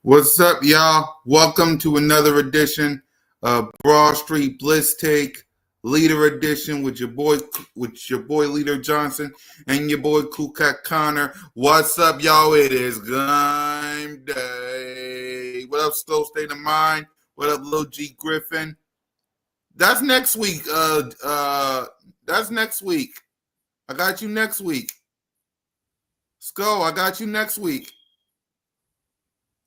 What's up, y'all? Welcome to another edition of Broad Street Blitz Take Leader Edition with your boy Leader Johnson and your boy Kukat Connor. What's up, y'all? It is game day. What up, Slow State of Mind? What up, Lil G Griffin? That's next week. That's next week. I got you next week. Skull, I got you next week.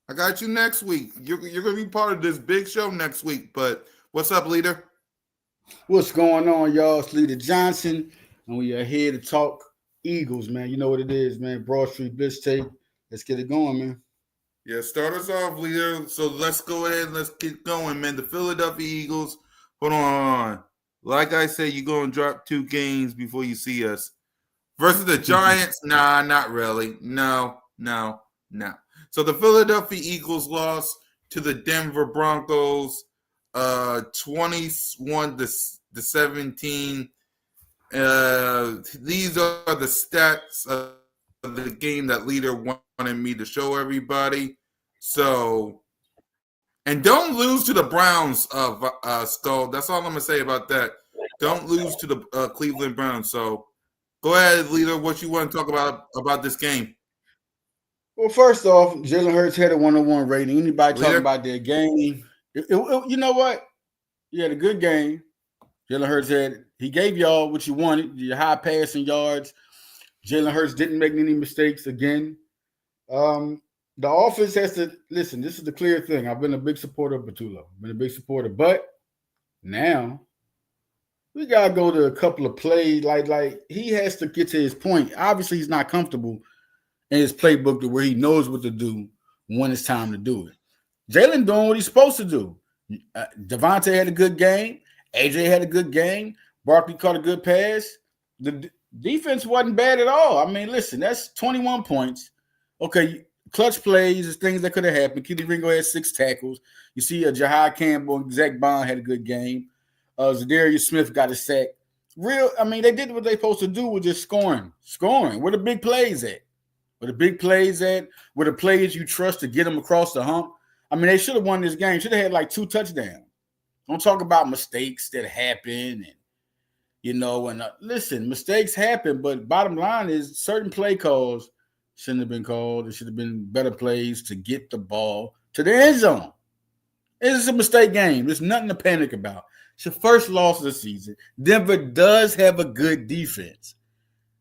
I got you next week. You're going to be part of this big show next week. But what's up, Leader? What's going on, y'all? It's Leader Johnson, and we are here to talk Eagles, man. You know what it is, man. Broad Street Blitz Tape. Let's get it going, man. Yeah, start us off, Leader. So let's go ahead and let's get going, man. The Philadelphia Eagles. Hold on. Like I said, you're going to drop 2 games before you see us. Versus the Giants? Nah, not really. No. So the Philadelphia Eagles lost to the Denver Broncos 21-17. These are the stats of the game that Leader wanted me to show everybody. So, and don't lose to the Browns, Skull. That's all I'm going to say about that. Don't lose to the Cleveland Browns. So, go ahead, Leader, what you want to talk about this game. Well, first off, Jalen Hurts had a 101 rating. Anybody talking about their game? You know what? He had a good game. Jalen Hurts he gave y'all what you wanted, your high passing yards. Jalen Hurts didn't make any mistakes again. The offense has to listen. This is the clear thing. I've been a big supporter of Batullo. Been a big supporter, but now we gotta go to a couple of plays. Like he has to get to his point. Obviously, he's not comfortable in his playbook to where he knows what to do when it's time to do it. Jalen doing what he's supposed to do. Devontae had a good game. AJ had a good game. Barkley caught a good pass. The defense wasn't bad at all. I mean, listen, that's 21 points. Okay, clutch plays is things that could have happened. Keely Ringo had 6 tackles. You see Jahai Campbell and Zach Bond had a good game. Zadarius Smith got a sack. They did what they supposed to do with just scoring. Where the big plays at? Where the players you trust to get them across the hump. I mean, they should have won this game. Should have had like 2 touchdowns. Don't talk about mistakes that happen. Listen, mistakes happen, but bottom line is certain play calls shouldn't have been called. There should have been better plays to get the ball to the end zone. It's a mistake game. There's nothing to panic about. It's your first loss of the season. Denver does have a good defense.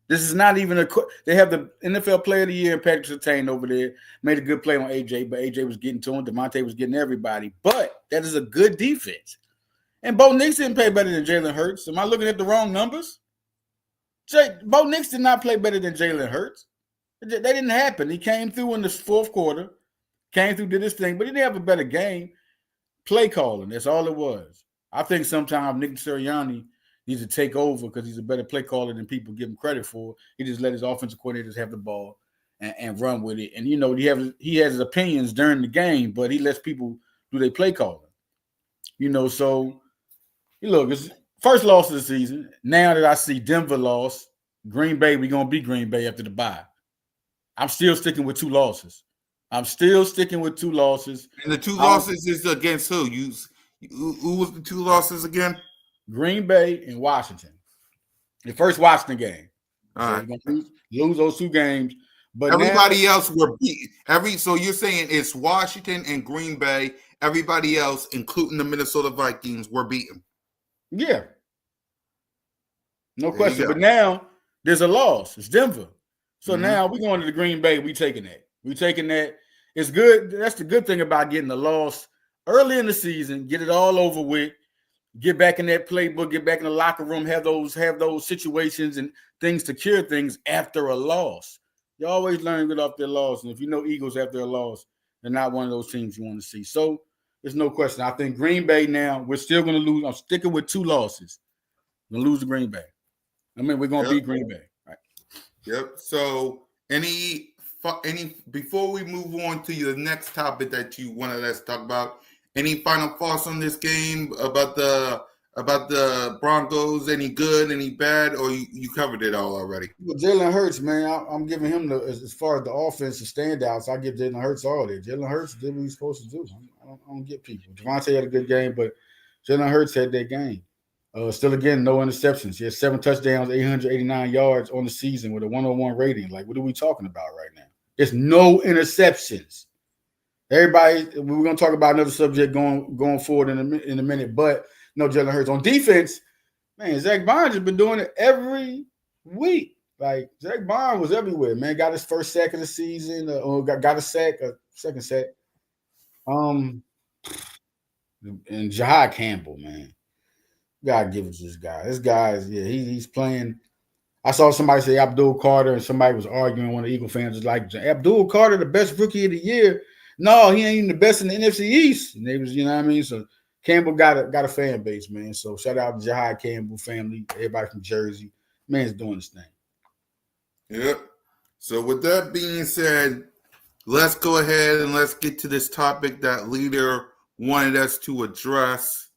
This is not even they have the NFL Player of the Year and Patrick Surtain over there. Made a good play on AJ, but AJ was getting to him. Devontae was getting everybody. But that is a good defense. And Bo Nix didn't play better than Jalen Hurts. Am I looking at the wrong numbers? Bo Nix did not play better than Jalen Hurts. That didn't happen. He came through in the fourth quarter, did his thing, but he didn't have a better game. Play calling, that's all it was. I think sometimes Nick Sirianni needs to take over because he's a better play caller than people give him credit for. He just let his offensive coordinators have the ball and run with it. And, he has his opinions during the game, but he lets people do their play calling. So, look, it's first loss of the season. Now that I see Denver lost, Green Bay, we're going to beat Green Bay after the bye. I'm still sticking with 2 losses. And the 2 losses is against who? Who was the 2 losses again? Green Bay and Washington. The first Washington game. All right. You're going to lose those 2 games. But everybody else were beat. So you're saying it's Washington and Green Bay. Everybody else, including the Minnesota Vikings, were beaten. Yeah. No question. But now there's a loss. It's Denver. So now we're going to the Green Bay. We're taking that. It's good. That's the good thing about getting the loss early in the season. Get it all over with. Get back in that playbook. Get back in the locker room. Have those situations and things to cure things after a loss. You always learn good off their loss. And if you know Eagles after a loss, they're not one of those teams you want to see. So there's no question. I think Green Bay now, we're still going to lose. I'm sticking with 2 losses. We're going to lose to Green Bay. We're going to beat Green Bay. Right. Yep. So any before we move on to the next topic that you wanted us to talk about, any final thoughts on this game about the about the Broncos? Any good, any bad, or you covered it all already? Well, Jalen Hurts, man, I'm giving him as far as the offensive standouts. I give Jalen Hurts all that. Jalen Hurts did what he's supposed to do. I don't get people. Javonte had a good game, but Jalen Hurts had that game. Still, again, no interceptions. He has 7 touchdowns, 889 yards on the season with a 101 rating. Like, what are we talking about right now? There's no interceptions. Everybody, we're going to talk about another subject going forward in a minute, but no Jalen Hurts. On defense, man, Zach Bond has been doing it every week. Like, Zach Bond was everywhere, man. Got his first sack of the season, or got a sack, a second sack. And Jahad Campbell, man. Gotta give it to this guy. This guy is, he's playing. I saw somebody say Abdul Carter, and somebody was arguing. One of the Eagle fans was like, Abdul Carter, the best rookie of the year. No, he ain't even the best in the NFC East. And they was, you know what I mean? So Campbell got a fan base, man. So shout out to Jahad Campbell family, everybody from Jersey. Man's doing this thing. Yep. So with that being said, let's go ahead and let's get to this topic that Leader wanted us to address,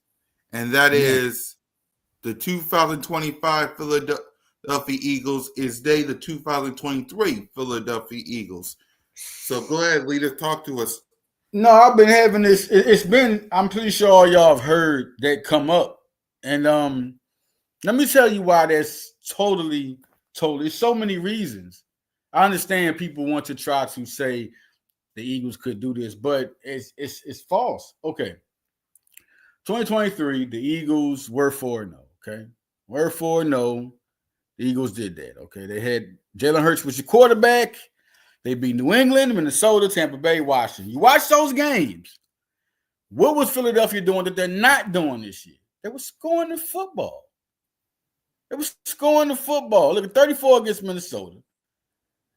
and that is the 2025 Philadelphia Eagles. Is they the 2023 Philadelphia Eagles? So go ahead, Leader, talk to us. No, I've been having this. It's been, I'm pretty sure all y'all have heard that come up. And let me tell you why that's totally. So many reasons. I understand people want to try to say the Eagles could do this, but it's false. Okay. 2023, the Eagles were 4-0. Okay. Were 4-0. The Eagles did that. Okay. They had Jalen Hurts was your quarterback. They beat New England, Minnesota, Tampa Bay, Washington. You watch those games. What was Philadelphia doing that they're not doing this year? They were scoring the football. Look at 34 against Minnesota.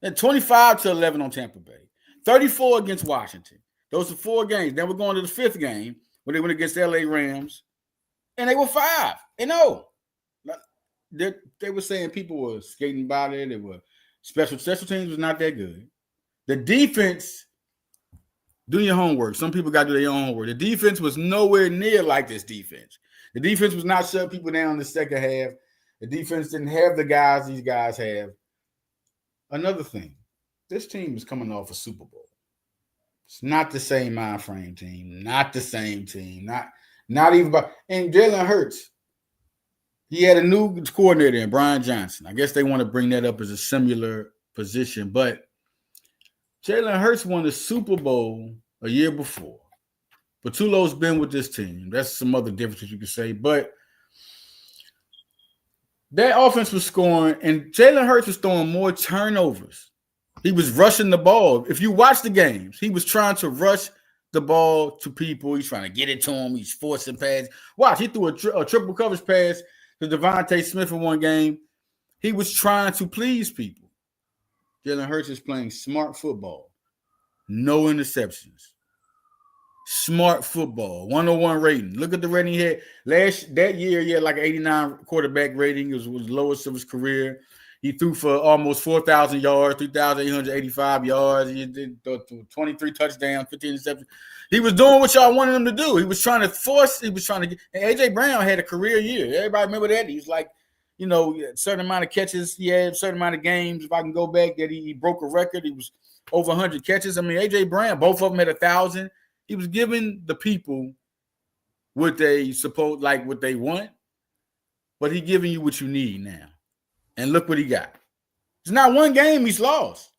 And 25-11 on Tampa Bay. 34 against Washington. Those are 4 games. Then we're going to the 5th game when they went against LA Rams. And they were 5-0. They were saying people were skating by there. They were special teams was not that good. The defense, do your homework. Some people got to do their own homework. The defense was nowhere near like this defense. The defense was not shutting people down in the second half. The defense didn't have the guys these guys have. Another thing, this team is coming off a Super Bowl. It's not the same mind frame team, not the same team, not even by. And Jalen Hurts, he had a new coordinator in Brian Johnson. I guess they want to bring that up as a similar position, but Jalen Hurts won the Super Bowl a year before. Patulo's been with this team. That's some other differences you could say, but that offense was scoring, and Jalen Hurts was throwing more turnovers. He was rushing the ball. If you watch the games, he was trying to rush the ball to people. He's trying to get it to him. He's forcing passes. Watch, he threw a triple coverage pass to Devontae Smith in one game. He was trying to please people. Jalen Hurts is playing smart football. No interceptions. Smart football. 101 rating. Look at the rating he had. That year, he had like an 89 quarterback rating. It was the lowest of his career. He threw for almost 4,000 yards, 3,885 yards. He did 23 touchdowns, 15 interceptions. He was doing what y'all wanted him to do. He was trying to force. He was trying to get. And A.J. Brown had a career year. Everybody remember that? He was like, a certain amount of catches. He had a certain amount of games. If I can go back, that he broke a record. He was over 100 catches. I mean, A.J. Brown, both of them had 1,000. He was giving the people what they what they want, but he giving you what you need now. And look what he got. It's not one game he's lost.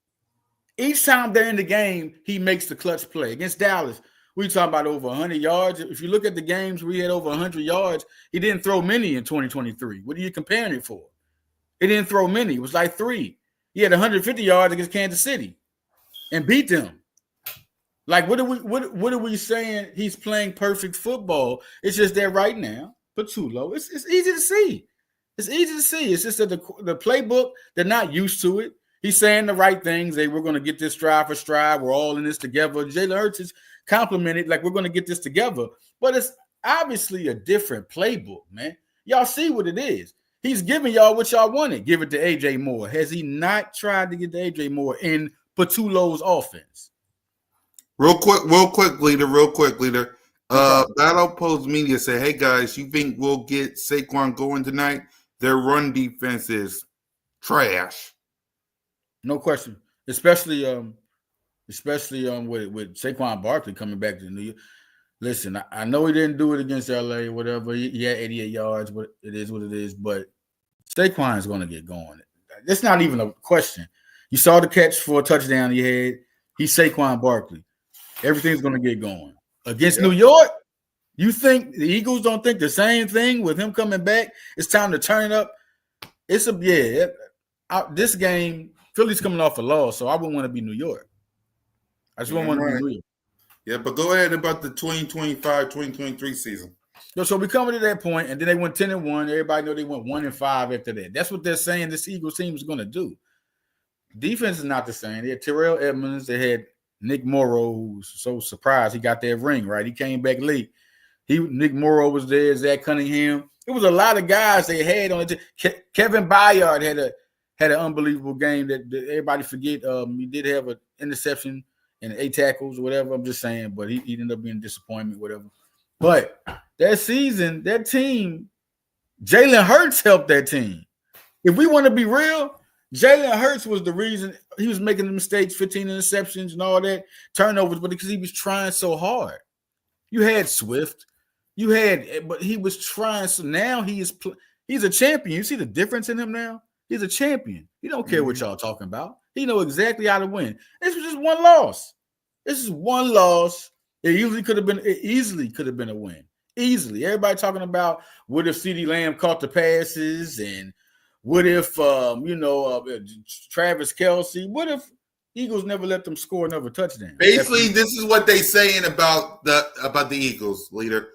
Each time they're in the game, he makes the clutch play. Against Dallas, we talking about over 100 yards. If you look at the games where he had over 100 yards, he didn't throw many in 2023. What are you comparing it for? He didn't throw many. It was like 3. He had 150 yards against Kansas City and beat them. Like, what are we saying? He's playing perfect football. It's just that right now, Patulo, it's easy to see. It's easy to see. It's just that the playbook, they're not used to it. He's saying the right things. We're going to get this stride for stride. We're all in this together. Jalen Hurts is complimented like we're going to get this together. But it's obviously a different playbook, man. Y'all see what it is. He's giving y'all what y'all wanted. Give it to A.J. Moore. Has he not tried to get to A.J. Moore in Patulo's offense? Real quick, leader. Battle Post Media said, "Hey guys, you think we'll get Saquon going tonight? Their run defense is trash." No question, especially with Saquon Barkley coming back to New York. Listen, I know he didn't do it against LA or whatever. He had 88 yards, but it is what it is. But Saquon is going to get going. It's not even a question. You saw the catch for a touchdown he had. He's Saquon Barkley. Everything's going to get going. Against New York, you think the Eagles don't think the same thing with him coming back? It's time to turn it up. This game, Philly's coming off a loss, so I wouldn't want to be New York. I just wouldn't want to be New York. Yeah, but go ahead about the 2025-2023 season. So we come to that point, and then they went 10-1. Everybody know they went 1-5 after that. That's what they're saying this Eagles team is going to do. Defense is not the same. They had Terrell Edmonds. They had Nick Morrow, who's so surprised he got that ring, right? He came back late. Nick Morrow was there, Zach Cunningham. It was a lot of guys they had on it. Kevin Byard had an unbelievable game that everybody forget. He did have an interception and 8 tackles or whatever. I'm just saying, but he ended up being a disappointment, whatever. But that season, that team, Jalen Hurts helped that team. If we want to be real, Jalen Hurts was the reason he was making the mistakes, 15 interceptions and all that, turnovers, but because he was trying so hard. You had Swift. But he was trying. So now he's a champion. You see the difference in him now? He's a champion. He don't care what y'all talking about. He know exactly how to win. This was just one loss. This is one loss. It easily could have been a win. Easily. Everybody talking about what if CeeDee Lamb caught the passes and what if Travis Kelce? What if Eagles never let them score another touchdown? Basically, this is what they saying about the Eagles, leader.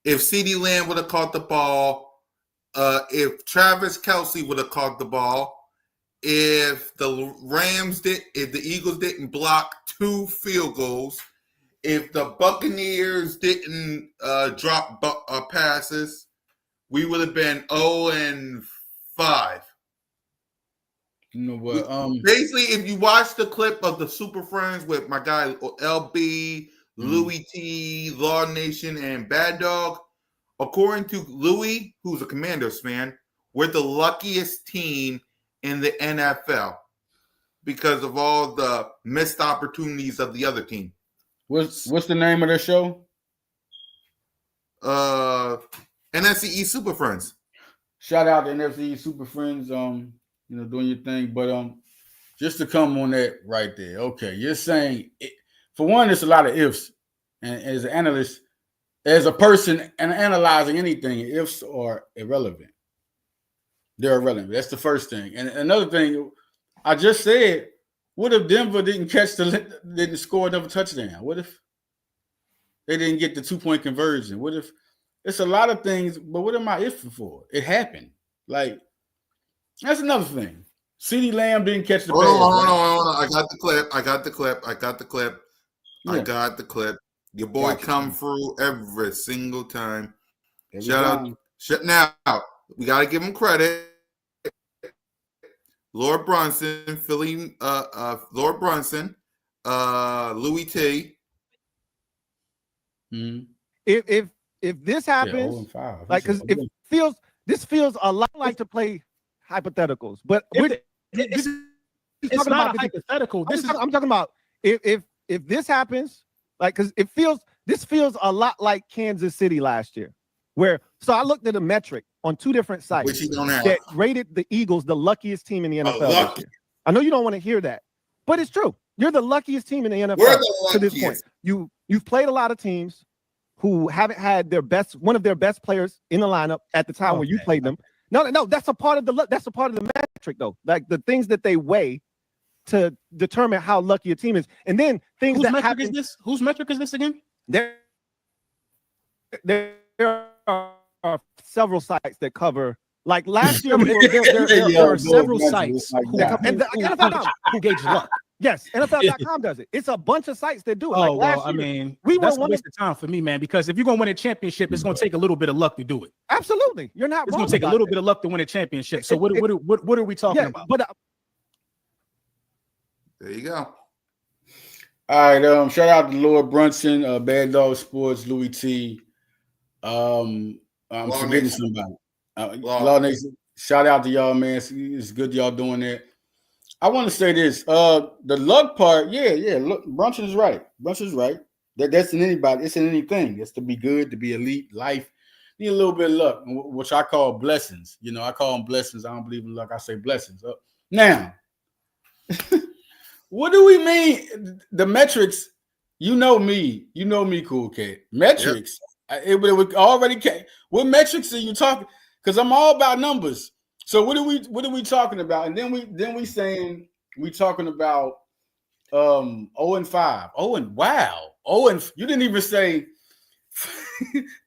If CeeDee Lamb would have caught the ball, if Travis Kelce would have caught the ball, if the Eagles didn't block 2 field goals, if the Buccaneers didn't drop passes, we would have been 0-5. You know what? Basically, if you watch the clip of the Super Friends with my guy LB, Louis T, Law Nation, and Bad Dog, according to Louis, who's a Commanders fan, we're the luckiest team in the NFL because of all the missed opportunities of the other team. What's the name of their show? NFC East Super Friends. Shout out to NFC East Super Friends, doing your thing. But just to come on that right there. Okay, you're saying for one, there's a lot of ifs. And as an analyst, as a person and analyzing anything, ifs are irrelevant. They're irrelevant. That's the first thing. And another thing, I just said, what if Denver didn't score another touchdown? What if they didn't get the 2-point conversion? What if it's a lot of things, but what am I ifing for? It happened. Like, that's another thing. CeeDee Lamb didn't catch the pass. Hold on. I got the clip. Your boy come through every single time. Shout out. We got to give him credit. Lord Brunson, Philly, Lord Brunson, Louis T. Mm-hmm. If this happens, like, because this feels a lot like to play hypotheticals, but it's not a hypothetical. I'm talking about if this happens, like, because this feels a lot like Kansas City last year, so I looked at a metric on 2 different sites that rated the Eagles the luckiest team in the NFL this year. I know you don't want to hear that, but it's true. You're the luckiest team in the NFL to this point. You've played a lot of teams who haven't had one of their best players in the lineup at the time when you played them. No, that's a part of the metric though. Like the things that they weigh to determine how lucky a team is, and then things that happen. Whose metric is this again? There are several sites that cover. Like last year, there are several sites who gauge luck. Yes, NFL.com does it. It's a bunch of sites that do it. That's a waste of time for me, man. Because if you're gonna win a championship, it's gonna take a little bit of luck to do it. Absolutely, you're not. It's gonna take a little bit of luck to win a championship. So what are we talking about? There you go. All right. Shout out to Lord Brunson, Bad Dog Sports, Louis T. I'm Law forgetting Nation. somebody. Law Nation. Shout out to y'all, man. It's good y'all doing that. I want to say this. The luck part, yeah. Look, Brunson is right. That's in anybody. It's in anything. It's to be good, to be elite, life. Need a little bit of luck, which I call blessings. You know, I call them blessings. I don't believe in luck. I say blessings. Now, what do we mean? The metrics, you know me, Cool Cat. Metrics, it would already came. What metrics are you talking? Because I'm all about numbers. So what are we talking about? And then we talking about 0-5. Wow. You didn't even say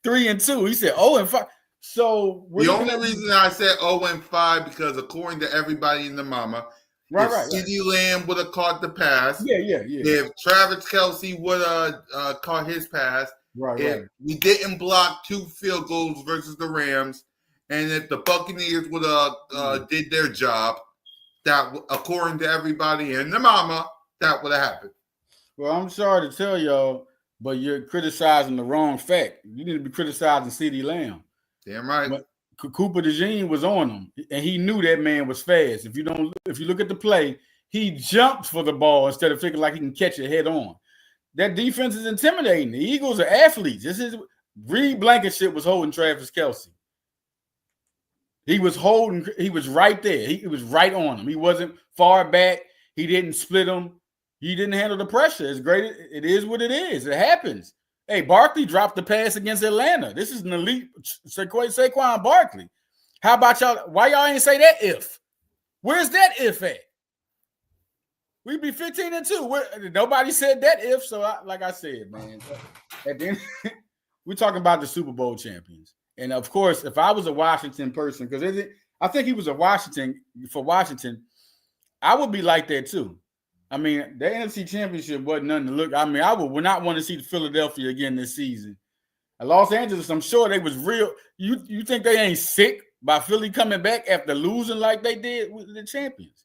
3-2. He said 0-5. So the only reason I said 0-5 because according to everybody in the mama, if CeeDee Lamb would have caught the pass, if Travis Kelce would have caught his pass, if we didn't block 2 field goals versus the Rams, and if the Buccaneers would have did their job, that according to everybody in the mama, that would have happened. Well, I'm sorry to tell y'all, but you're criticizing the wrong fact. You need to be criticizing CeeDee Lamb. Damn right. But Cooper DeJean was on him, and he knew that man was fast. If you look at the play, he jumped for the ball instead of thinking like he can catch it head on. That defense is intimidating. The Eagles are athletes. Reed Blankenship was holding Travis Kelce. He was right there. He was right on him. He wasn't far back. He didn't split him. He didn't handle the pressure. It's great. It is what it is. It happens. Hey, Barkley dropped the pass against Atlanta. This is an elite Saquon Barkley. How about y'all? Why y'all ain't say that if? Where's that if at? We'd be 15-2. Nobody said that if. So, like I said, man, at the end, we're talking about the Super Bowl champions. And, of course, if I was a Washington person, because I think he was for Washington, I would be like that too. I mean, the NFC Championship wasn't nothing to look. I mean, I would not want to see Philadelphia again this season. Los Angeles, I'm sure they was real. You think they ain't sick by Philly coming back after losing like they did with the champions?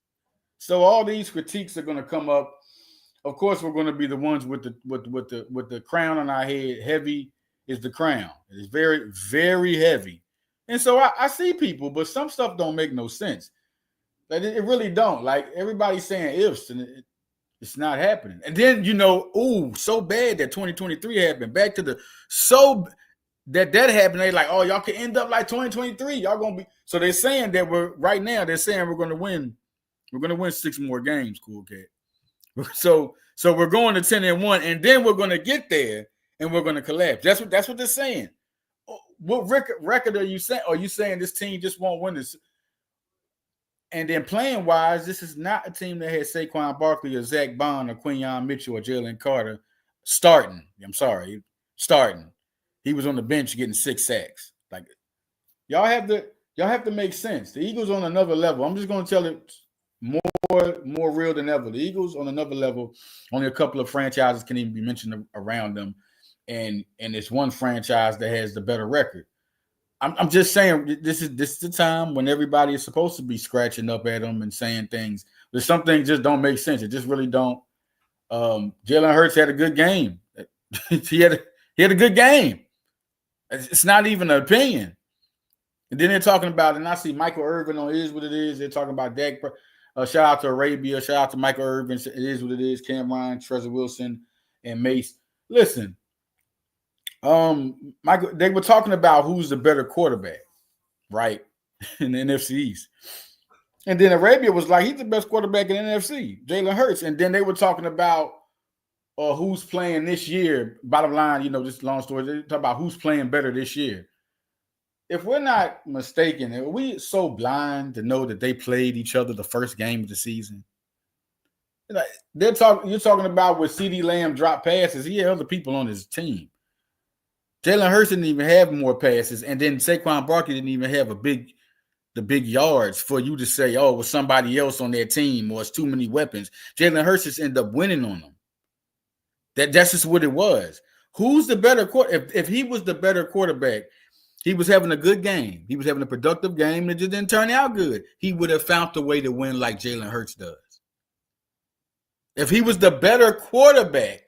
So all these critiques are going to come up. Of course, we're going to be the ones with the crown on our head. Heavy is the crown. It is very, very heavy. And so I see people, but some stuff don't make no sense. Like it really don't. Like everybody's saying ifs, and it's not happening. And then, so bad that 2023 happened. Back to that happened. They like, oh, y'all can end up like 2023. Y'all gonna be. So they're saying that we're going to win. We're going to win 6 more games, Cool Cat. So we're going to 10-1, and then we're going to get there and we're going to collapse. That's what they're saying. What record are you saying? Are you saying this team just won't win this? And then playing wise, this is not a team that has Saquon Barkley or Zach Bond or Quinyon Mitchell or Jalen Carter starting. Starting. He was on the bench getting 6 sacks. Like y'all have to make sense. The Eagles on another level. I'm just going to tell it more real than ever. The Eagles on another level. Only a couple of franchises can even be mentioned around them, and it's one franchise that has the better record. I'm just saying this is the time when everybody is supposed to be scratching up at them and saying things. There's some things just don't make sense. It just really don't. Jalen Hurts had a good game. he had a good game. It's not even an opinion. And then they're talking about, and I see Michael Irvin on It Is What It Is. They're talking about Dak. Shout out to Arabia. Shout out to Michael Irvin. It Is What It Is. Cam Ryan, Trezor Wilson, and Mace. Listen. Michael, they were talking about who's the better quarterback, right? In the NFC East. And then Arabia was like, he's the best quarterback in the NFC, Jalen Hurts. And then they were talking about who's playing this year. Bottom line, just long story. They talk about who's playing better this year. If we're not mistaken, are we so blind to know that they played each other the first game of the season? You're talking about with CeeDee Lamb drop passes. He had other people on his team. Jalen Hurts didn't even have more passes, and then Saquon Barkley didn't even have the big yards for you to say, oh, it was somebody else on their team or it's too many weapons. Jalen Hurts just ended up winning on them. That's just what it was. Who's the better quarterback? If he was the better quarterback, he was having a good game. He was having a productive game that just didn't turn out good. He would have found a way to win like Jalen Hurts does. If he was the better quarterback,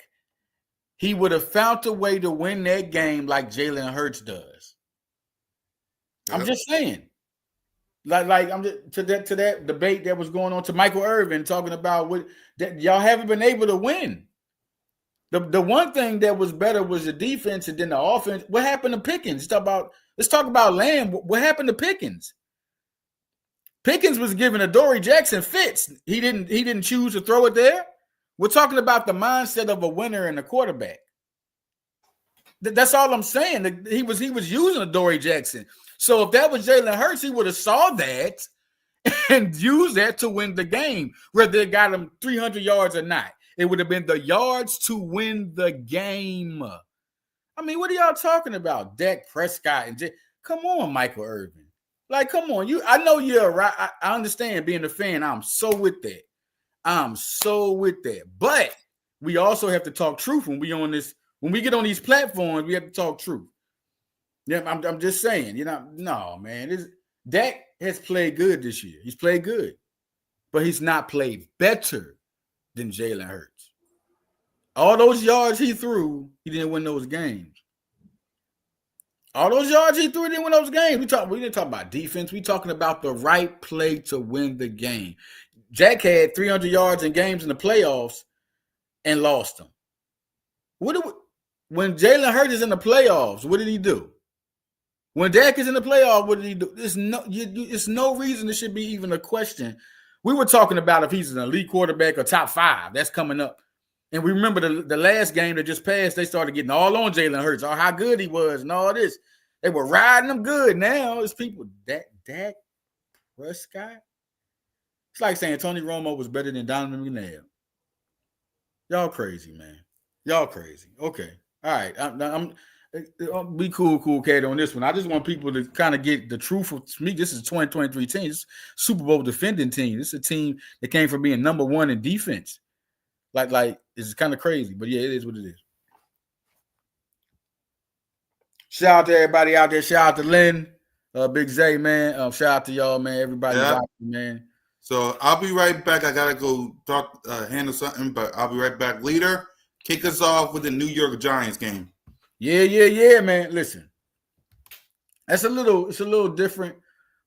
he would have found a way to win that game like Jalen Hurts does. I'm just saying. Like I'm just, to that debate that was going on to Michael Irvin talking about what that y'all haven't been able to win. The one thing that was better was the defense and then the offense. What happened to Pickens? Let's talk about Lamb. What happened to Pickens? Pickens was giving Adoree Jackson fits. He didn't choose to throw it there. We're talking about the mindset of a winner and a quarterback. That's all I'm saying. He was using Adoree Jackson. So if that was Jalen Hurts, he would have saw that and used that to win the game, whether it got him 300 yards or not. It would have been the yards to win the game. I mean, what are y'all talking about? Dak Prescott and come on, Michael Irvin. Like, come on. I know you're right. I understand being a fan. I'm so with that. But we also have to talk truth when we get on these platforms, we have to talk truth. Yeah, I'm just saying, no, man. Dak has played good this year. He's played good, but he's not played better than Jalen Hurts. All those yards he threw, he didn't win those games. All those yards he threw, he didn't win those games. We didn't talk about defense. We talking about the right play to win the game. Jack had 300 yards in games in the playoffs and lost them. When Jalen Hurts is in the playoffs, what did he do? When Dak is in the playoffs, what did he do? It's no reason it should be even a question. We were talking about if he's an elite quarterback or top 5. That's coming up. And we remember the last game that just passed, they started getting all on Jalen Hurts, how good he was and all this. They were riding him good. Now it's people, Dak Prescott. It's like saying Tony Romo was better than Donovan McNabb. Y'all crazy, man. Y'all crazy. Okay. All right. I'll be cool, Kate, on this one. I just want people to kind of get the truth of me. This is a 2023 team. This is Super Bowl defending team. This is a team that came from being number 1 in defense. Like it's kind of crazy, but yeah, it is what it is. Shout out to everybody out there. Shout out to Lynn, Big Zay, man. Shout out to y'all, man. Everybody watching, man. So I'll be right back. I gotta go handle something, but I'll be right back. Leader, kick us off with the New York Giants game. Yeah, man. Listen, it's a little different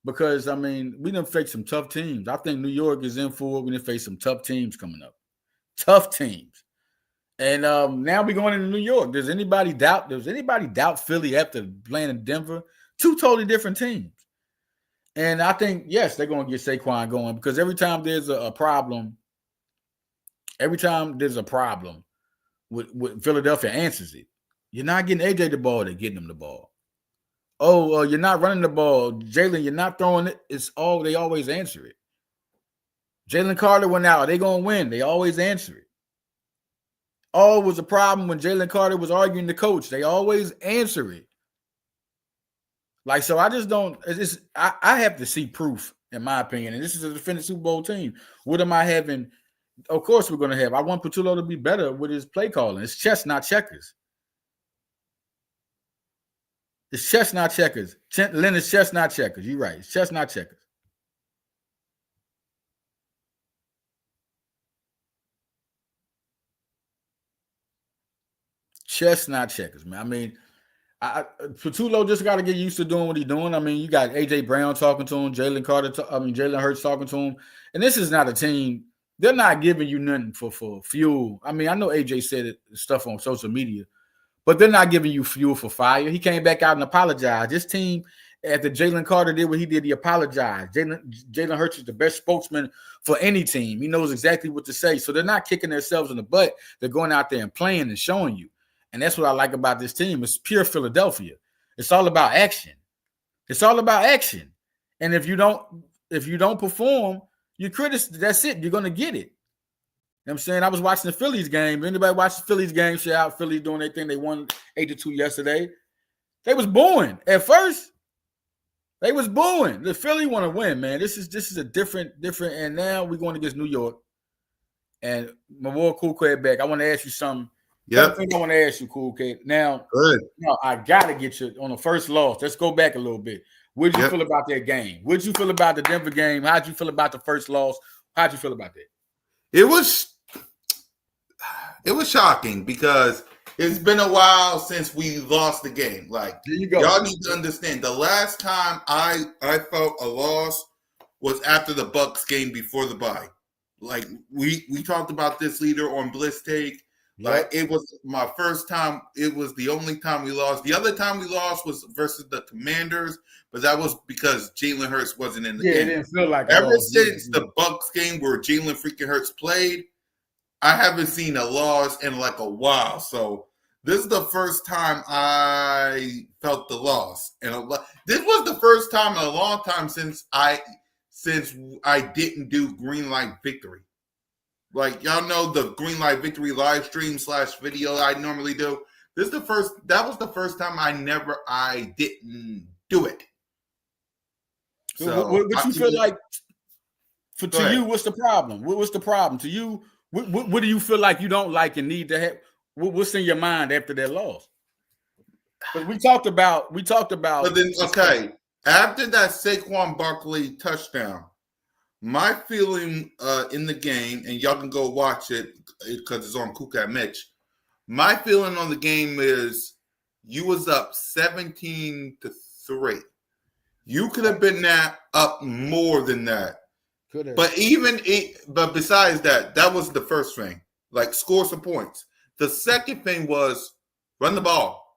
because I mean we done faced some tough teams. I think New York is in for it. We done face some tough teams coming up. Tough teams. And now we're going into New York. Does anybody doubt Philly after playing in Denver? 2 totally different teams. And I think, yes, they're going to get Saquon going because every time there's a problem with Philadelphia answers it. You're not getting AJ the ball, they're getting him the ball. Oh, you're not running the ball. Jalen, you're not throwing it. They always answer it. Jalen Carter went out. Are they going to win? They always answer it. Oh, it was a problem when Jalen Carter was arguing the coach. They always answer it. Like, so I just don't – I have to see proof, in my opinion. And this is a defending Super Bowl team. What am I having? Of course we're going to have. I want Patullo to be better with his play calling. It's chess, not checkers. It's chess, not checkers. Lynn is chess, not checkers. You're right. It's chess, not checkers. Chess, not checkers, man. I mean, Patullo just got to get used to doing what he's doing. I mean, you got AJ Brown talking to him, Jalen Hurts talking to him, and this is not a team. They're not giving you nothing for fuel. I mean, I know AJ said stuff on social media, but they're not giving you fuel for fire. He came back out and apologized. This team, after Jalen Carter did what he did, he apologized. Jalen Hurts is the best spokesman for any team. He knows exactly what to say. So they're not kicking themselves in the butt. They're going out there and playing and showing you. And that's what I like about this team. It's pure Philadelphia. It's all about action. It's all about action. And if you don't perform, you're criticized. That's it. You're going to get it. You know what I'm saying? I was watching the Phillies game. Anybody watch the Phillies game? Shout out Phillies doing their thing. They won 8-2 yesterday. They was booing. At first, they was booing. The Philly want to win, man. This is a different. And now we're going against New York. And my boy Cool Kid back. I want to ask you something. Yeah. I want to ask you, Cool Kid. Now, I got to get you on the first loss. Let's go back a little bit. What did you feel about that game? What did you feel about the Denver game? How did you feel about the first loss? How did you feel about that? It was it was shocking because it's been a while since we lost the game. Like, there you go. Y'all need to understand. The last time I felt a loss was after the Bucks game before the bye. Like we talked about this leader on Blitz Take. Like it was my first time. It was the only time we lost. The other time we lost was versus the Commanders, but that was because Jalen Hurts wasn't in the game. It didn't feel like ever since the Bucks game where Jalen freaking Hurts played, I haven't seen a loss in like a while. So this is the first time I felt the loss, and this was the first time in a long time since I didn't do green light victory. Like y'all know the green light victory live stream / video I normally do. That was the first time I didn't do it. So what you feel like to you, what's the problem? What's the problem? To you, what do you feel like you don't like and need to have? What's in your mind after that loss? Because we talked about. But then, okay, after that Saquon Barkley touchdown, my feeling in the game, and y'all can go watch it because it's on Kukat Mitch. My feeling on the game is you was up 17-3. You could have been up more than that. Could have. But besides that, that was the first thing. Like score some points. The second thing was run the ball.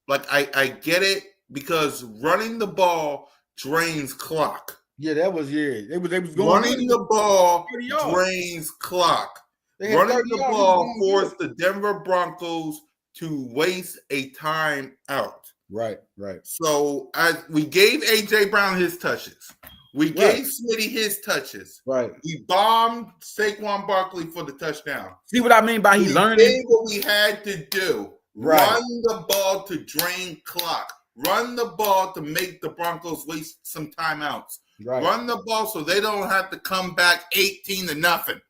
Like I get it because running the ball drains clock. Yeah, that was They was going running the ball drains clock. Running the ball forced the Denver Broncos to waste a timeout. Right. So we gave AJ Brown his touches. We gave Smitty his touches. Right. We bombed Saquon Barkley for the touchdown. See what I mean by he learning? Did what we had to do. Right. Run the ball to drain clock. Run the ball to make the Broncos waste some timeouts. Right. Run the ball so they don't have to come back 18-0.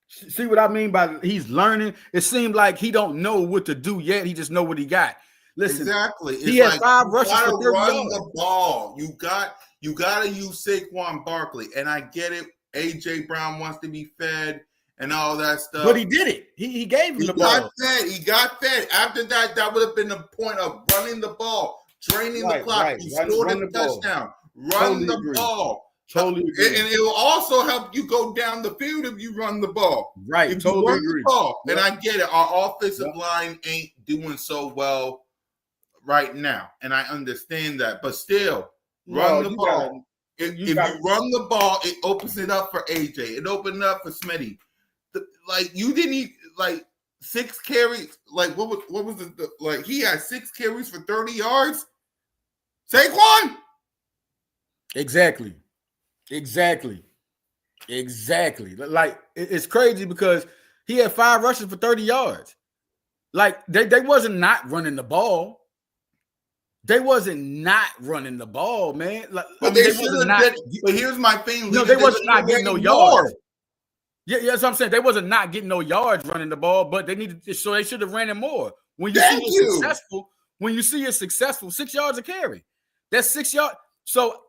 See what I mean by he's learning? It seemed like he don't know what to do yet. He just know what he got. Listen, exactly. He had 5 rushes for 30 run yards. The ball. You got to use Saquon Barkley, and I get it. AJ Brown wants to be fed and all that stuff. But he did it. He gave him the ball. He got fed. After that, that would have been the point of running the ball, draining the clock. Right. You scored a touchdown. Run the ball. Totally agree. And it will also help you go down the field if you run the ball. Right. If totally you run agree. The ball, and I get it. Our offensive line ain't doing so well right now, and I understand that. But still, run the ball. If you run the ball, it opens it up for AJ. It opened it up for Smitty. You didn't even 6 carries. Like what was the he had 6 carries for 30 yards. Saquon. Exactly. Like it's crazy because he had 5 rushes for 30 yards. Like they wasn't not running the ball. They wasn't not running the ball, man. But they wasn't not. But here's my thing. No, they wasn't not getting no yards. Yeah, that's what I'm saying. They wasn't not getting no yards running the ball, but they needed, so they should have ran it more. When you see it successful, 6 yards a carry. That's 6 yards. So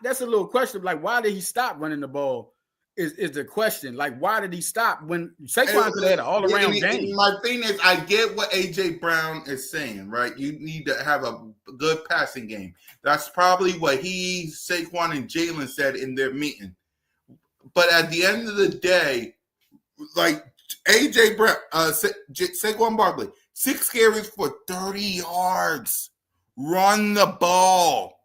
that's a little question. Like, why did he stop running the ball? Is the question. Like, why did he stop when Saquon could have had an all-around game? My thing is, I get what AJ Brown is saying, right? You need to have a good passing game. That's probably what Saquon and Jalen said in their meeting. But at the end of the day, like AJ Brown, Saquon Barkley, 6 carries for 30 yards. Run the ball.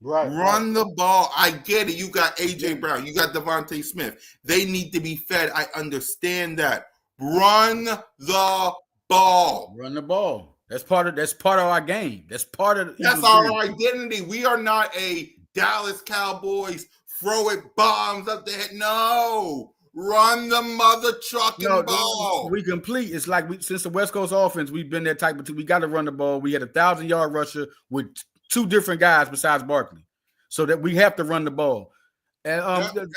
Run the ball. I get it. You got AJ Brown. You got Devontae Smith. They need to be fed. I understand that. Run the ball. Run the ball. That's part of our game. That's our identity. We are not a Dallas Cowboys throw it bombs up the head. No. Run the mother trucking ball. We complete. It's like since the West Coast offense, we've been that type of team. We got to run the ball. We had 1,000-yard rusher with 2 different guys besides Barkley, so that we have to run the ball. And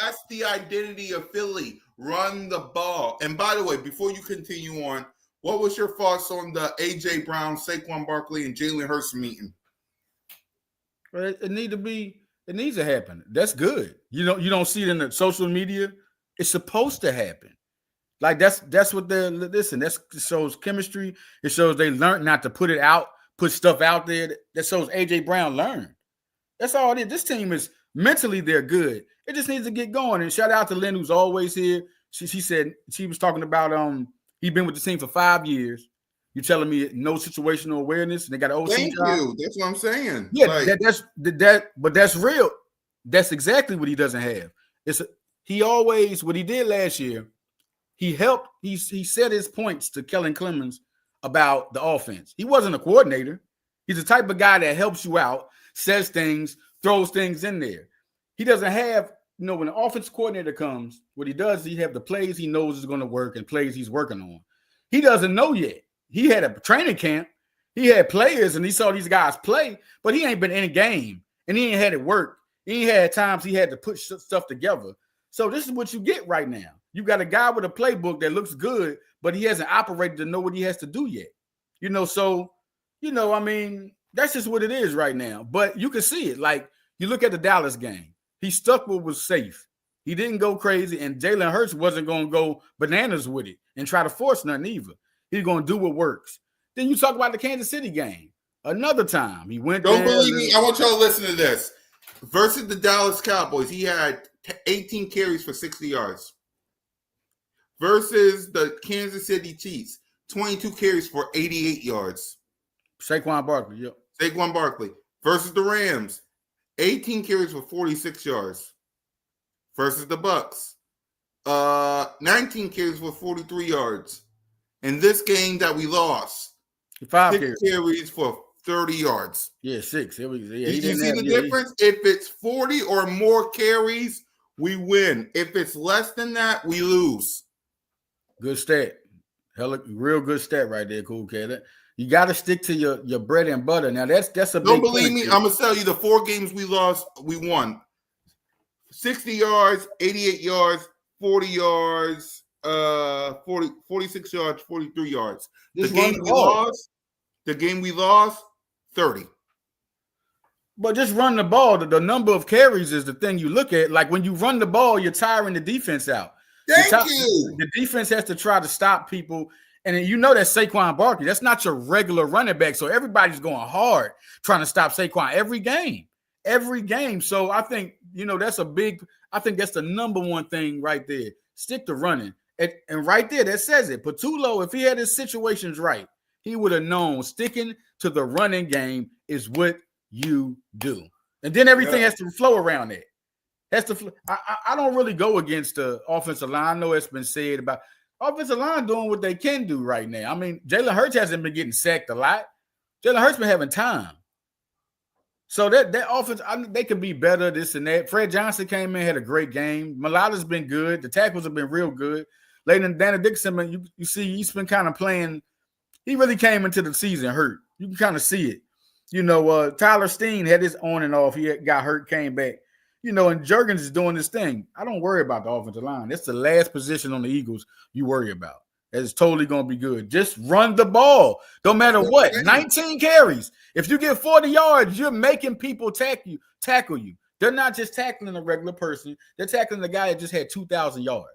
that's the identity of Philly. Run the ball. And by the way, before you continue on, what was your thoughts on the AJ Brown, Saquon Barkley, and Jalen Hurts meeting? It needs to happen. That's good. You don't see it in the social media. It's supposed to happen. Like that's what they're listen. That shows chemistry. It shows they learned not to put stuff out there. That shows AJ Brown learned. That's all it is. This team is mentally they're good. It just needs to get going. And shout out to Lynn, who's always here. She said she was talking about he's been with the team for 5 years. You're telling me no situational awareness, and they got an OC Thank job? you. That's what I'm saying. Yeah, like, but that's real. That's exactly what he doesn't have. What he did last year. He helped. He set his points to Kellen Clemens about the offense. He wasn't a coordinator. He's the type of guy that helps you out, says things, throws things in there. He doesn't have, when the offense coordinator comes, what he does is he have the plays he knows is going to work and plays he's working on. He doesn't know yet. He had a training camp. He had players and he saw these guys play, but he ain't been in a game and he ain't had it work. He ain't had times he had to put stuff together. So this is what you get right now. You got a guy with a playbook that looks good, but he hasn't operated to know what he has to do yet. I mean, that's just what it is right now. But you can see it. Like, you look at the Dallas game. He stuck what was safe. He didn't go crazy, and Jalen Hurts wasn't going to go bananas with it and try to force nothing either. He's going to do what works. Then you talk about the Kansas City game. Another time, he went Don't believe me. I want y'all to listen to this. Versus the Dallas Cowboys, he had 18 carries for 60 yards. Versus the Kansas City Chiefs, 22 carries for 88 yards. Saquon Barkley, yep. Saquon Barkley. Versus the Rams, 18 carries for 46 yards. Versus the Bucks, 19 carries for 43 yards. In this game that we lost, 6 carries for 30 yards. Yeah, 6. Did you see the difference? If it's 40 or more carries, we win. If it's less than that, we lose. Good stat. Real good stat right there, cool cat. You got to stick to your bread and butter. Now that's a big. Don't believe me. I'm gonna tell you the 4 games we lost, we won. 60 yards, 88 yards, 40 yards, 46 yards, 43 yards. The game we lost, 30. But just run the ball. The number of carries is the thing you look at. Like when you run the ball, you're tiring the defense out. Thank you. The defense has to try to stop people. And that's Saquon Barkley. That's not your regular running back. So everybody's going hard trying to stop Saquon every game. So I think, that's I think that's the number one thing right there. Stick to running. And right there, that says it. Patullo, if he had his situations right, he would have known sticking to the running game is what you do. And then everything has to flow around it. I don't really go against the offensive line. I know it's been said about offensive line doing what they can do right now. I mean, Jalen Hurts hasn't been getting sacked a lot. Jalen Hurts been having time. So that offense, they can be better, this and that. Fred Johnson came in, had a great game. Mulata's been good. The tackles have been real good. Leighton Danny Dixon, you see, he's been kind of playing. He really came into the season hurt. You can kind of see it. Tyler Steen had his on and off. He got hurt, came back. And Juergens is doing this thing. I don't worry about the offensive line. That's the last position on the Eagles you worry about. It's totally going to be good. Just run the ball. Don't matter what. 19 carries. If you get 40 yards, you're making people tackle you. They're not just tackling a regular person. They're tackling the guy that just had 2,000 yards.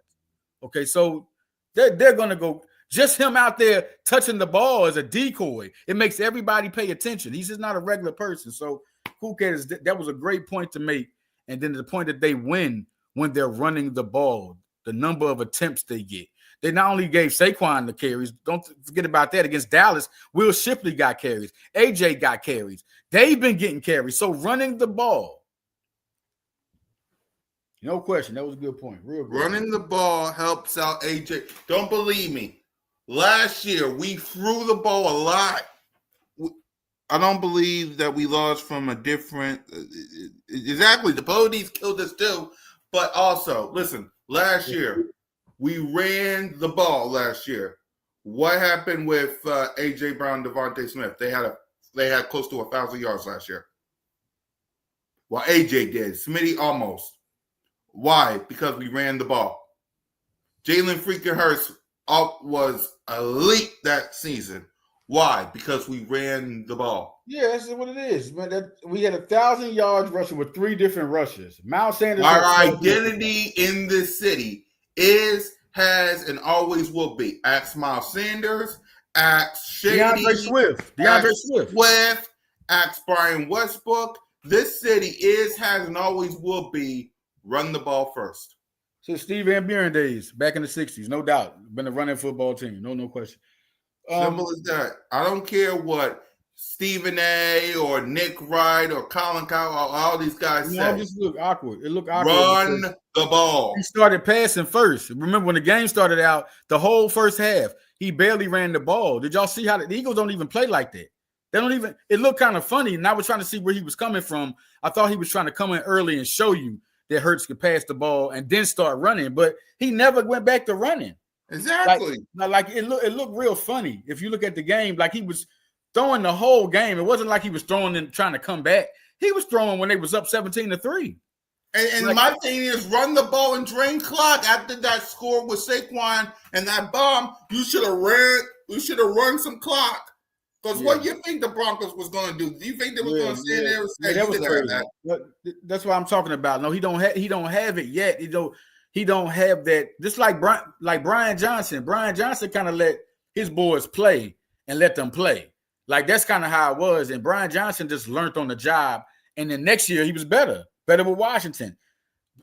Okay, so they're going to go. Just him out there touching the ball as a decoy. It makes everybody pay attention. He's just not a regular person. So, Cool Cat, that was a great point to make. And then the point that they win when they're running the ball, the number of attempts they get. They not only gave Saquon the carries, don't forget about that. Against Dallas, Will Shipley got carries. AJ got carries. They've been getting carries. So running the ball. No question. That was a good point. Real good. Running the ball helps out AJ. Don't believe me. Last year, we threw the ball a lot. I don't believe that we lost from a different – exactly. The Police killed us too. But also, listen, last year, we ran the ball last year. What happened with A.J. Brown, Devontae Smith? They had close to 1,000 yards last year. Well, A.J. did. Smitty almost. Why? Because we ran the ball. Jalen freaking Hurts was elite that season. Why? Because we ran the ball. Yeah, that's what it is. Man, we had 1,000 yards rushing with 3 different rushes. Miles Sanders. Our identity in this city is has and always will be. Ask Miles Sanders, ask Shady, DeAndre Swift, ask Brian Westbrook. This city has, and always will be run the ball first. Since Steve Van Buren days, back in the 60s, no doubt. Been a running football team, no question. Simple as that. I don't care what Stephen A. or Nick Wright or Colin Cowell, all these guys say. It just looked awkward. It looked awkward. Run the ball. He started passing first. Remember when the game started out, the whole first half, he barely ran the ball. Did y'all see how the Eagles don't even play like that? They don't even. It looked kind of funny, and I was trying to see where he was coming from. I thought he was trying to come in early and show you that Hurts could pass the ball and then start running, but he never went back to running. Exactly. Like it looked real funny. If you look at the game, like he was throwing the whole game. It wasn't like he was throwing and trying to come back. He was throwing when they was up 17-3. And my thing is, run the ball and drain clock. After that score with Saquon and that bomb, you should have ran. You should have run some clock. Because what do you think the Broncos was going to do? Do you think they was going to stand there and say, that was crazy. That's what I'm talking about. No, he don't have it yet. He don't have that. Just like Brian Johnson. Brian Johnson kind of let his boys play and let them play. Like that's kind of how it was. And Brian Johnson just learned on the job. And then next year he was better with Washington.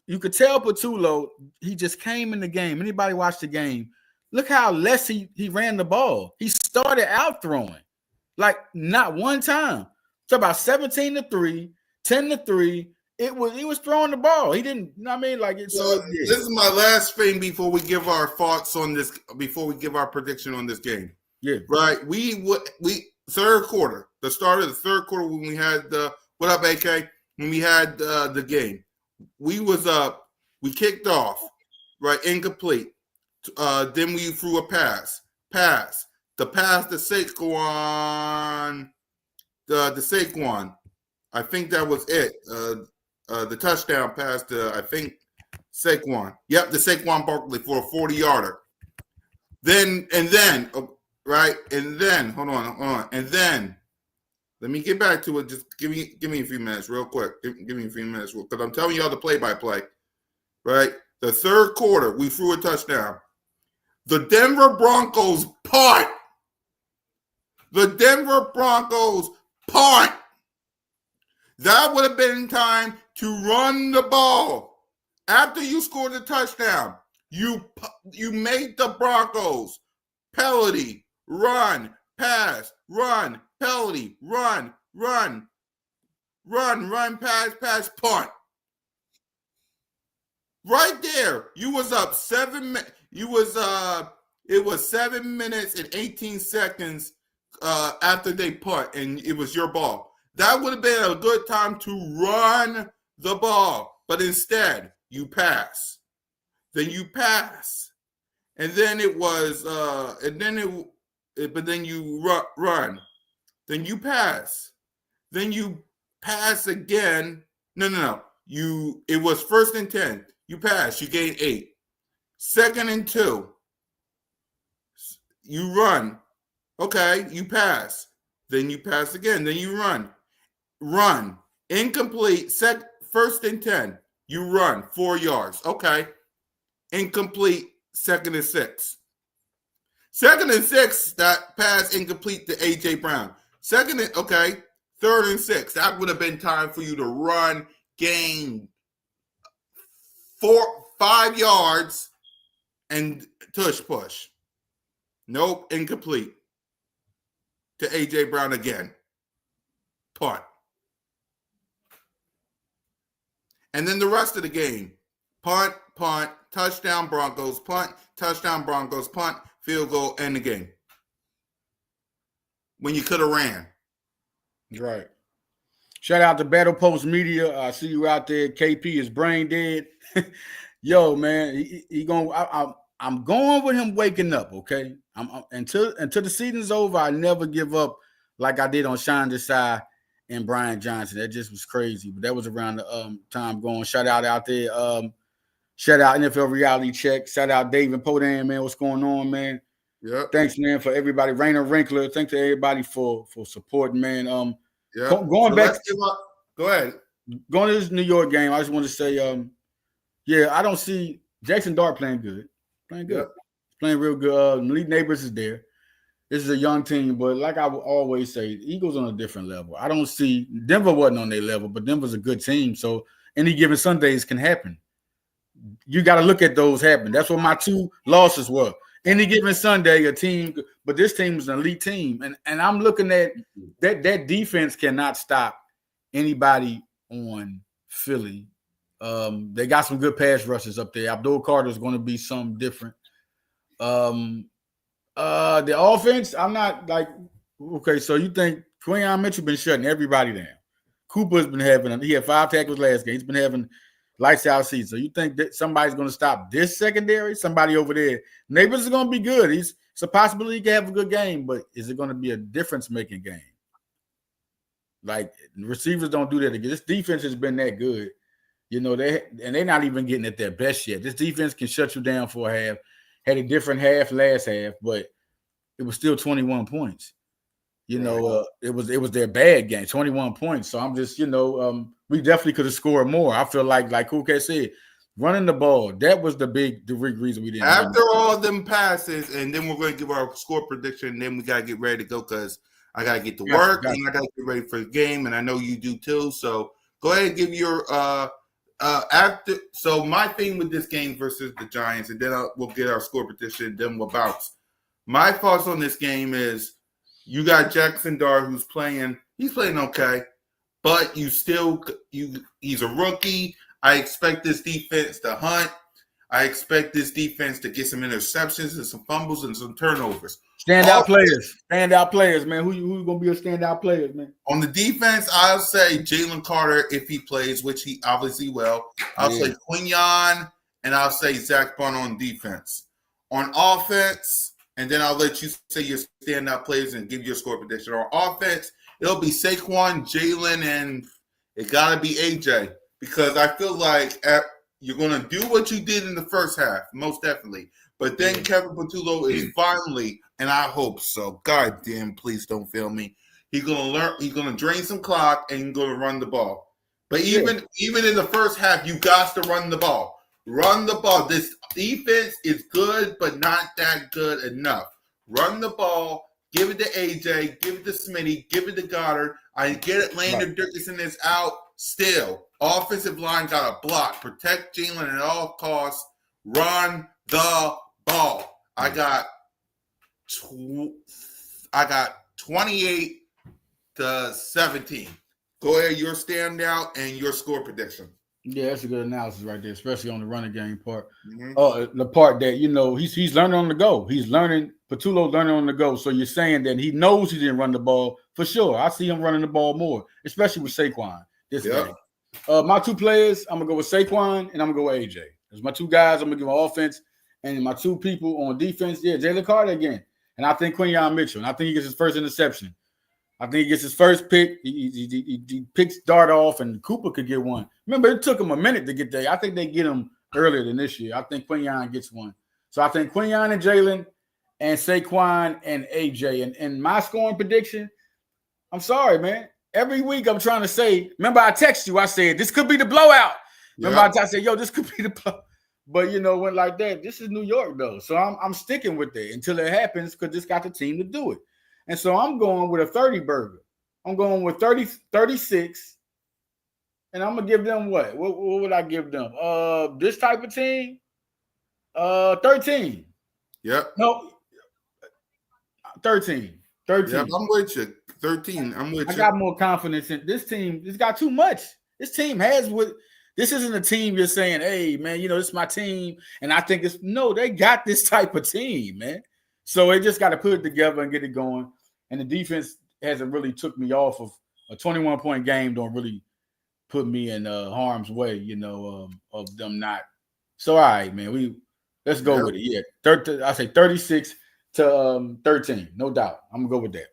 You could tell Patullo, he just came in the game. Anybody watch the game? Look how less he ran the ball. He started out throwing. Like not one time. So about 17-3, 10-3. He was throwing the ball. He didn't, you know what I mean? Like it's This is my last thing before we give our thoughts on this, before we give our prediction on this game. Yeah. Right. We third quarter, the start of the third quarter when we had what up, AK? When we had the game. We was up, we kicked off, right? Incomplete. Then we threw a pass. The pass to Saquon. The Saquon. I think that was it. The touchdown pass to, I think, Saquon. Yep, the Saquon Barkley for a 40-yarder. Then, right? And then, hold on. And then, let me get back to it. Just give me a few minutes real quick. Give me a few minutes because I'm telling y'all the play-by-play. Right? The third quarter, we threw a touchdown. The Denver Broncos punt. That would have been time to run the ball. After you scored the touchdown, you made the Broncos penalty, run, pass, run, penalty, run, pass, punt. Right there, you was up 7 minutes. It was 7 minutes and 18 seconds after they punt, and it was your ball. That would have been a good time to run the ball, but instead you pass. Then you pass, and then it was, but then you run. Then you pass. Then you pass again. No. It was 1st and 10. You pass. You gain 8. 2nd and 2. You run. Okay, you pass. Then you pass again. Then you run. Incomplete. 1st and 10. You run 4 yards. Okay. Incomplete. 2nd and 6. 2nd and 6. That pass incomplete to A.J. Brown. 3rd and 6. That would have been time for you to run, gain 5 yards, and push. Nope, incomplete. To A.J. Brown again. Punt. And then the rest of the game. Punt, touchdown Broncos, punt, touchdown Broncos, punt, field goal, end the game. When you could have ran. Right. Shout out to Battle Post Media. I see you out there. KP is brain dead. Yo, man, I'm going with him waking up, okay? Until the season's over, I never give up like I did on Sean Desai and Brian Johnson. That just was crazy. But that was around the time going. Shout out there. Shout out NFL Reality Check. Shout out David Podan, man. What's going on, man? Yeah. Thanks, man, for everybody. Rainer Winkler. Thanks to everybody for supporting, man. Yeah. Going back. Go ahead. Going to this New York game, I just want to say, I don't see Jackson Dart playing good. Playing good. Playing real good. Elite Neighbors is there. This is a young team, but like I would always say, the Eagles on a different level. I don't see Denver wasn't on their level, but Denver's a good team. So any given Sundays can happen. You got to look at those happen. That's what my 2 losses were. Any given Sunday, a team, but this team is an elite team. And I'm looking at that defense cannot stop anybody on Philly. They got some good pass rushes up there. Abdul Carter is going to be something different. The offense, I'm not like, okay, so you think Quinyon Mitchell been shutting everybody down. Cooper's been he had 5 tackles last game. He's been having lights out season. So you think that somebody's going to stop this secondary? Somebody over there. Neighbors is going to be good. It's a possibility he can have a good game, but is it going to be a difference-making game? Like, receivers don't do that again. This defense has been that good. You know, they're not even getting at their best yet. This defense can shut you down for a half. Had a different half last half, but it was still 21 points. You know, it was their bad game, 21 points. So I'm just, we definitely could have scored more. I feel like Kuka said, running the ball, that was the big reason we didn't. After all them passes, and then we're going to give our score prediction, and then we got to get ready to go because I got to get to work and I got to get ready for the game, and I know you do too. So go ahead and give your after. So my thing with this game versus the Giants, and then we'll get our score prediction, then we'll bounce. My thoughts on this game is you got Jackson Dart who's playing. He's playing okay, but he's a rookie. I expect this defense to hunt. I expect this defense to get some interceptions and some fumbles and some turnovers. Standout players, man. Who gonna be a standout player, man? On the defense, I'll say Jalen Carter if he plays, which he obviously will. I'll say Quinyon, and I'll say Zach Bunn on defense. On offense, and then I'll let you say your standout players and give your score prediction. On offense, it'll be Saquon, Jalen, and it gotta be AJ because I feel like you're gonna do what you did in the first half, most definitely. But then Kevin Patullo is finally, and I hope so. God damn, please don't fail me. He's gonna drain some clock and he's gonna run the ball. But even in the first half, you got to run the ball. Run the ball. This defense is good, but not that good enough. Run the ball. Give it to AJ. Give it to Smitty. Give it to Goddard. I get it. Landon Dickerson is out still. Offensive line got to block. Protect Jalen at all costs. Run the ball. I got 28-17. Go ahead, your standout and your score prediction. Yeah, that's a good analysis right there, especially on the running game part. The part that, he's learning on the go. Patullo learning on the go. So you're saying that he knows he didn't run the ball for sure. I see him running the ball more, especially with Saquon this game. My 2 players, I'm going to go with Saquon and I'm going to go with AJ. There's my 2 guys. I'm going to give my offense. And my 2 people on defense, Jalen Carter again. And I think Quinyon Mitchell. And I think he gets his first interception. I think he gets his first pick. He picks Dart off, and Cooper could get one. Remember, it took him a minute to get there. I think they get him earlier than this year. I think Quinyon gets one. So I think Quinyon and Jalen and Saquon and AJ. And my scoring prediction, I'm sorry, man. Every week I'm trying to say, remember I text you, I said, this could be the blowout. Remember I said, this could be the blowout. But, went like that. This is New York, though. So I'm sticking with it until it happens because this got the team to do it. And so I'm going with a 30 burger. I'm going with 36. And I'm going to give them what? What would I give them? This type of team? 13. Yep. No. 13. Yep, I'm with you. 13. I'm with you. I got more confidence in this team. It's got too much. This team has what. This isn't a team you're saying, hey, man, this is my team. And I think they got this type of team, man. So they just got to put it together and get it going. And the defense hasn't really took me off of a 21-point game. Don't really put me in harm's way, of them not. So, all right, man, let's go with it. Yeah, I say 36 to 13, no doubt. I'm going to go with that.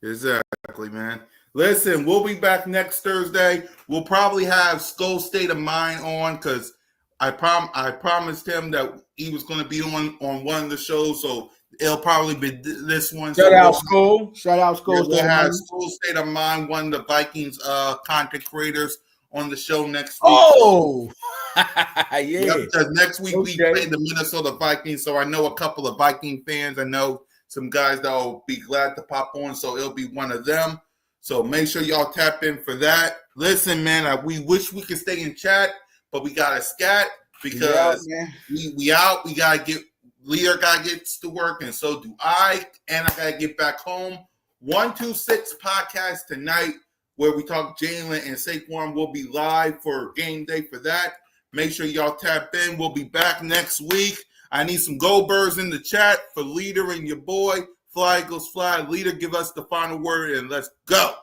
Exactly, man. Listen, we'll be back next Thursday. We'll probably have Skull State of Mind on because I promised him that he was going to be on one of the shows, so it'll probably be this one. Shout out Skull. We'll have Skull State of Mind, one of the Vikings content creators, on the show next week. Oh, Yeah. Yep, because next week we play the Minnesota Vikings. So I know a couple of Viking fans. I know some guys that will be glad to pop on. So it'll be one of them. So make sure y'all tap in for that. Listen, man, we wish we could stay in chat, but we got to scat because we out. We got to get, Leader got to get to work, and so do I. And I got to get back home. 126 podcast tonight where we talk Jalen and Saquon. Will be live for game day for that. Make sure y'all tap in. We'll be back next week. I need some Go-Birds in the chat for Leader and your boy. Fly Eagles Fly. Leader, give us the final word and let's go.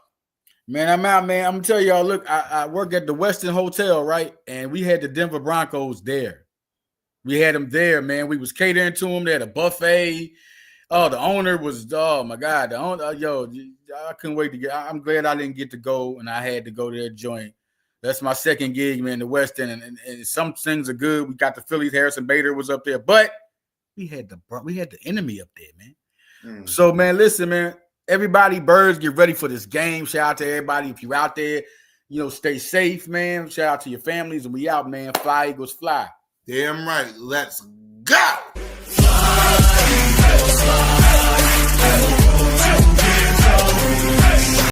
Man, I'm out, man. I'm going to tell y'all, look, I work at the Westin Hotel, right? And we had the Denver Broncos there. We had them there, man. We was catering to them. They had a buffet. Oh, the owner was, oh, my God. The owner, I couldn't wait to get, I'm glad I didn't get to go, and I had to go to that joint. That's my second gig, man, the West End, and some things are good. We got the Phillies. Harrison Bader was up there, but we had the enemy up there, man. So, man, listen, man, everybody, Birds, get ready for this game. Shout out to everybody. If you're out there, stay safe, man. Shout out to your families, and we out, man. Fly Eagles Fly. Damn right. Let's go.